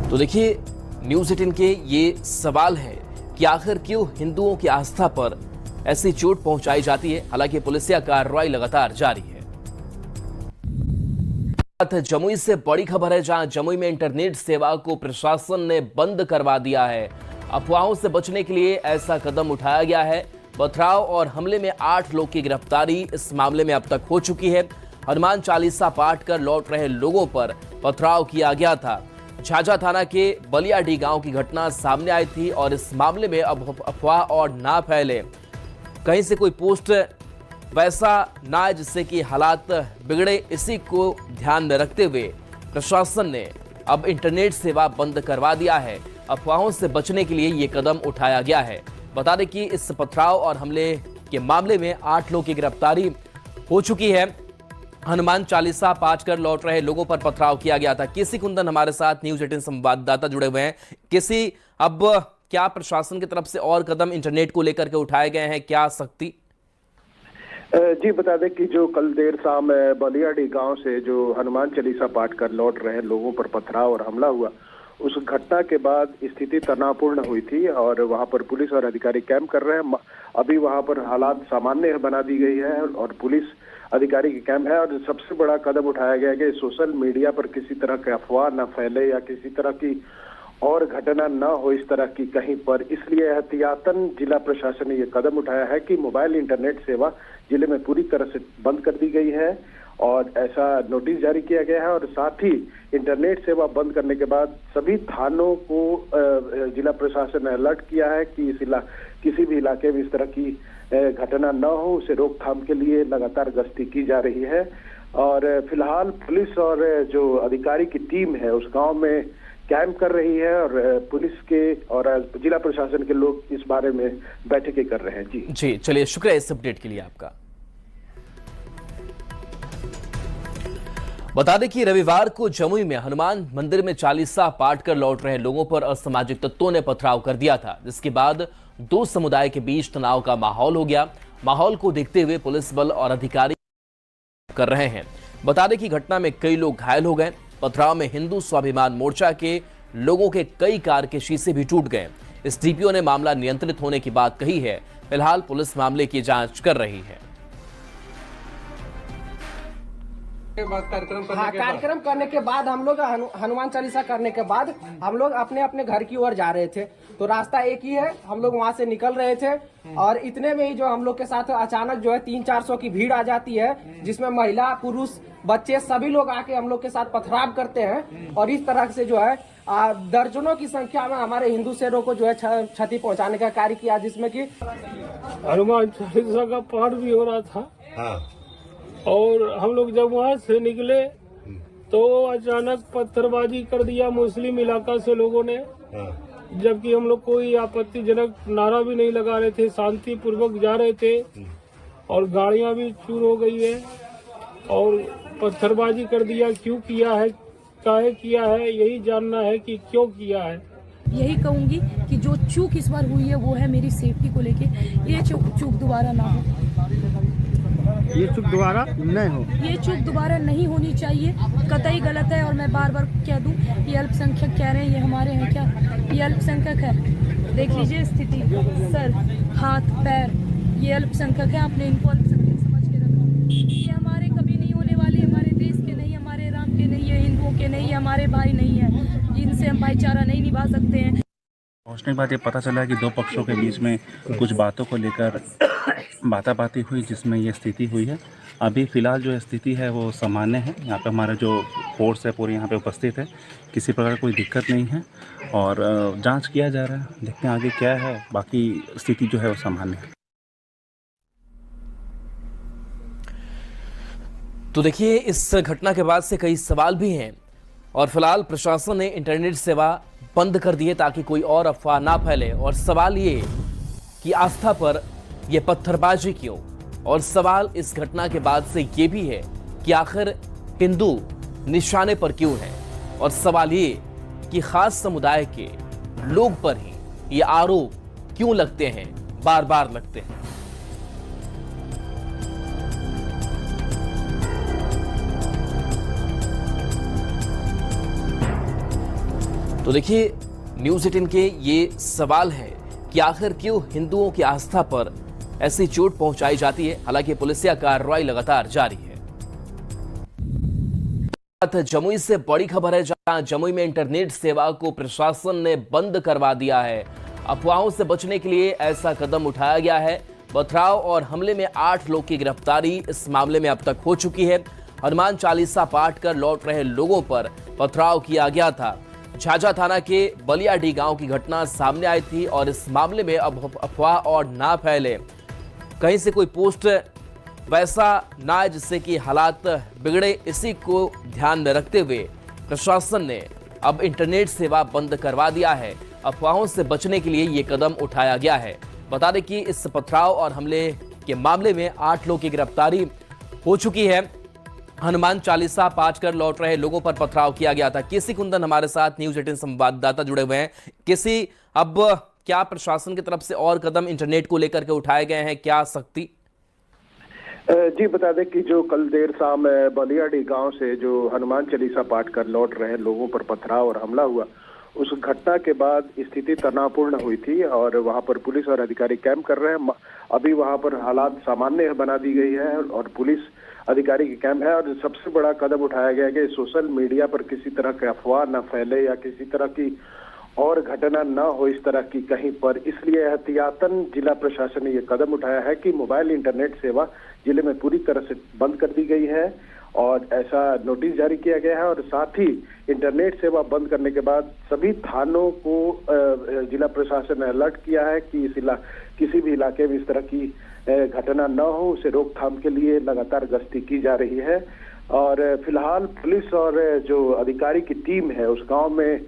तो देखिए, न्यूज़ 18 के ये सवाल है कि आखिर क्यों हिंदुओं की आस्था पर ऐसी चोट पहुंचाई जाती है। हालांकि पुलिसिया कार्रवाई लगातार जारी है। जमुई से बड़ी खबर है, जहां जमुई में इंटरनेट सेवा को प्रशासन ने बंद करवा दिया है। अफवाहों से बचने के लिए ऐसा कदम उठाया गया है। पथराव और हमले में 8 लोग की गिरफ्तारी इस मामले में अब तक हो चुकी है। हनुमान चालीसा पाठ कर लौट रहे लोगों पर पथराव किया गया था। झाझा थाना के बलियाडीह गांव की घटना सामने आई थी और इस मामले में अब अफवाह और ना फैले, कहीं से कोई पोस्ट वैसा ना आए जिससे कि हालात बिगड़े, इसी को ध्यान में रखते हुए प्रशासन ने अब इंटरनेट सेवा बंद करवा दिया है। अफवाहों से बचने के लिए ये कदम उठाया गया है। बता दें कि इस पथराव और हमले के मामले में 8 लोगों की गिरफ्तारी हो चुकी है। हनुमान चालीसा पाठ कर लौट रहे लोगों पर पथराव किया गया था। केसी कुंदन हमारे साथ न्यूज़ 18 संवाददाता जुड़े हुए हैं। केसी, अब क्या प्रशासन की तरफ से और कदम इंटरनेट को लेकर के उठाए गए हैं, क्या सख्ती? जी बता दें कि जो कल देर शाम बलियाडीह गांव से जो हनुमान चालीसा पाठ कर लौट रहे लोगों पर पथराव और हमला हुआ, उस घटना के बाद स्थिति तनावपूर्ण हुई थी और वहां पर पुलिस और अधिकारी कैंप कर रहे हैं। अभी वहां पर हालात सामान्य बना दी गई है और पुलिस अधिकारी की कैंप है। और सबसे बड़ा कदम उठाया गया है कि सोशल मीडिया पर किसी तरह की अफवाह न फैले या किसी तरह की और घटना न हो इस तरह की कहीं पर। इसलिए एहतियातन जिला प्रशासन ने यह कदम उठाया है कि मोबाइल इंटरनेट सेवा जिले में पूरी तरह से बंद कर दी गई है और ऐसा नोटिस जारी किया गया है। और साथ ही इंटरनेट सेवा बंद करने के बाद सभी थानों को जिला प्रशासन ने अलर्ट किया है कि किसी भी इलाके में इस तरह की घटना न हो, उसे रोकथाम के लिए लगातार गश्ती की जा रही है। और फिलहाल पुलिस और जो अधिकारी की टीम है उस गांव में कैंप कर रही है और पुलिस के और जिला प्रशासन के लोग इस बारे में बैठकें कर रहे हैं। जी चलिए, शुक्रिया इस अपडेट के लिए आपका। बता दें कि रविवार को जमुई में हनुमान मंदिर में चालीसा पाठ कर लौट रहे लोगों पर असामाजिक तत्वों ने पथराव कर दिया था, जिसके बाद 2 समुदाय के बीच तनाव का माहौल हो गया। माहौल को देखते हुए पुलिस बल और अधिकारी कर रहे हैं। बता दें कि घटना में कई लोग घायल हो गए। पथराव में हिंदू स्वाभिमान मोर्चा के लोगों के कई कार के शीशे भी टूट गए। एसडीपीओ ने मामला नियंत्रित होने की बात कही है। फिलहाल पुलिस मामले की जांच कर रही है। कार्यक्रम करने के बाद हम लोग हनुमान चालीसा करने के बाद हम लोग अपने अपने घर की ओर जा रहे थे, तो रास्ता एक ही है। हम लोग वहां से निकल रहे थे और इतने में ही जो हम लोग के साथ अचानक जो है 300-400 की भीड़ आ जाती है, जिसमें महिला पुरुष बच्चे सभी लोग आके हम लोग के साथ पथराव करते हैं। और इस तरह से जो है दर्जनों की संख्या में हमारे हिंदू शहरों को जो है क्षति पहुंचाने का कार्य किया, जिसमें कि हनुमान चालीसा का पाठ भी हो रहा था। हाँ। और हम लोग जब वहाँ से निकले तो अचानक पत्थरबाजी कर दिया मुस्लिम इलाका से लोगों ने। जबकि हम लोग कोई आपत्तिजनक नारा भी नहीं लगा रहे थे, शांति पूर्वक जा रहे थे और गाड़ियां भी चूर हो गई है और पत्थरबाजी कर दिया। क्यों किया है, काहे किया है, यही जानना है कि क्यों किया है। यही कहूंगी कि जो चूक इस बार हुई है वो है मेरी सेफ्टी को लेके। ये चूक दोबारा ना हो, ये चूक दोबारा नहीं हो, ये चूक दोबारा नहीं होनी चाहिए। कतई गलत है और मैं बार बार कह दूं, ये अल्पसंख्यक कह रहे हैं ये हमारे हैं क्या? ये अल्पसंख्यक है। देख लीजिए स्थिति, सर हाथ पैर, ये अल्पसंख्यक है। आपने इनको अल्पसंख्यक समझ के रखा। ये हमारे कभी नहीं होने वाले, हमारे देश के नहीं, हमारे राम के नहीं है, हिंदुओं के नहीं है, हमारे भाई नहीं है, जिनसे हम भाईचारा नहीं निभा सकते हैं। पहुंचने के बाद ये पता चला कि 2 पक्षों के बीच में कुछ बातों को लेकर बाताबाती हुई, जिसमें ये स्थिति हुई है। अभी फ़िलहाल जो स्थिति है वो सामान्य है। यहाँ पे हमारा जो फोर्स है पूरी यहाँ पे उपस्थित है, किसी प्रकार कोई दिक्कत नहीं है और जांच किया जा रहा है। देखते हैं आगे क्या है, बाकी स्थिति जो है वो सामान्य है। तो देखिए, इस घटना के बाद से कई सवाल भी हैं और फिलहाल प्रशासन ने इंटरनेट सेवा बंद कर दी है ताकि कोई और अफवाह ना फैले। और सवाल ये कि आस्था पर यह पत्थरबाजी क्यों, और सवाल इस घटना के बाद से ये भी है कि आखिर हिंदू निशाने पर क्यों है, और सवाल ये कि खास समुदाय के लोग पर ही ये आरोप क्यों लगते हैं, बार बार लगते हैं। तो देखिए, न्यूज़ 18 के ये सवाल है कि आखिर क्यों हिंदुओं की आस्था पर ऐसी चोट पहुंचाई जाती है। हालांकि पुलिसिया कार्रवाई लगातार जारी है। जमुई से बड़ी खबर है, जहां जमुई में इंटरनेट सेवा को प्रशासन ने बंद करवा दिया है। अफवाहों से बचने के लिए ऐसा कदम उठाया गया है। पथराव और हमले में 8 लोग की गिरफ्तारी इस मामले में अब तक हो चुकी है। हनुमान चालीसा पाठ कर लौट रहे लोगों पर पथराव किया गया था। झाझा थाना के बलियाडी गांव की घटना सामने आई थी और इस मामले में अब अफवाह और ना फैले, कहीं से कोई पोस्ट वैसा ना आए जिससे कि हालात बिगड़े, इसी को ध्यान में रखते हुए प्रशासन ने अब इंटरनेट सेवा बंद करवा दिया है। अफवाहों से बचने के लिए ये कदम उठाया गया है। बता दें कि इस पथराव और हमले के मामले में 8 लोगों की गिरफ्तारी हो चुकी है। हनुमान चालीसा पाठ कर लौट रहे लोगों पर पथराव किया गया था। केसी कुंदन हमारे साथ न्यूज़ 18 संवाददाता जुड़े हुए हैं। केसी, अब क्या प्रशासन की तरफ से और कदम इंटरनेट को लेकर के उठाए गए हैं, क्या सख्ती? जी बता दें कि जो कल देर शाम बलियाडी गांव से जो हनुमान चालीसा पाठ कर लौट रहे लोगों पर पथराव और हमला हुआ, उस घटना के बाद स्थिति तनावपूर्ण हुई थी और वहां पर पुलिस और अधिकारी कैंप कर रहे हैं। अभी वहां पर हालात सामान्य बना दी गई है और पुलिस अधिकारी की कैंप है। और सबसे बड़ा कदम उठाया गया कि सोशल मीडिया पर किसी तरह की अफवाह न फैले या किसी तरह की और घटना न हो इस तरह की कहीं पर, इसलिए एहतियातन जिला प्रशासन ने यह कदम उठाया है कि मोबाइल इंटरनेट सेवा जिले में पूरी तरह से बंद कर दी गई है और ऐसा नोटिस जारी किया गया है। और साथ ही इंटरनेट सेवा बंद करने के बाद सभी थानों को जिला प्रशासन ने अलर्ट किया है कि किसी भी इलाके में इस तरह की घटना न हो, उसे रोकथाम के लिए लगातार गश्ती की जा रही है। और फिलहाल पुलिस और जो अधिकारी की टीम है उस गांव में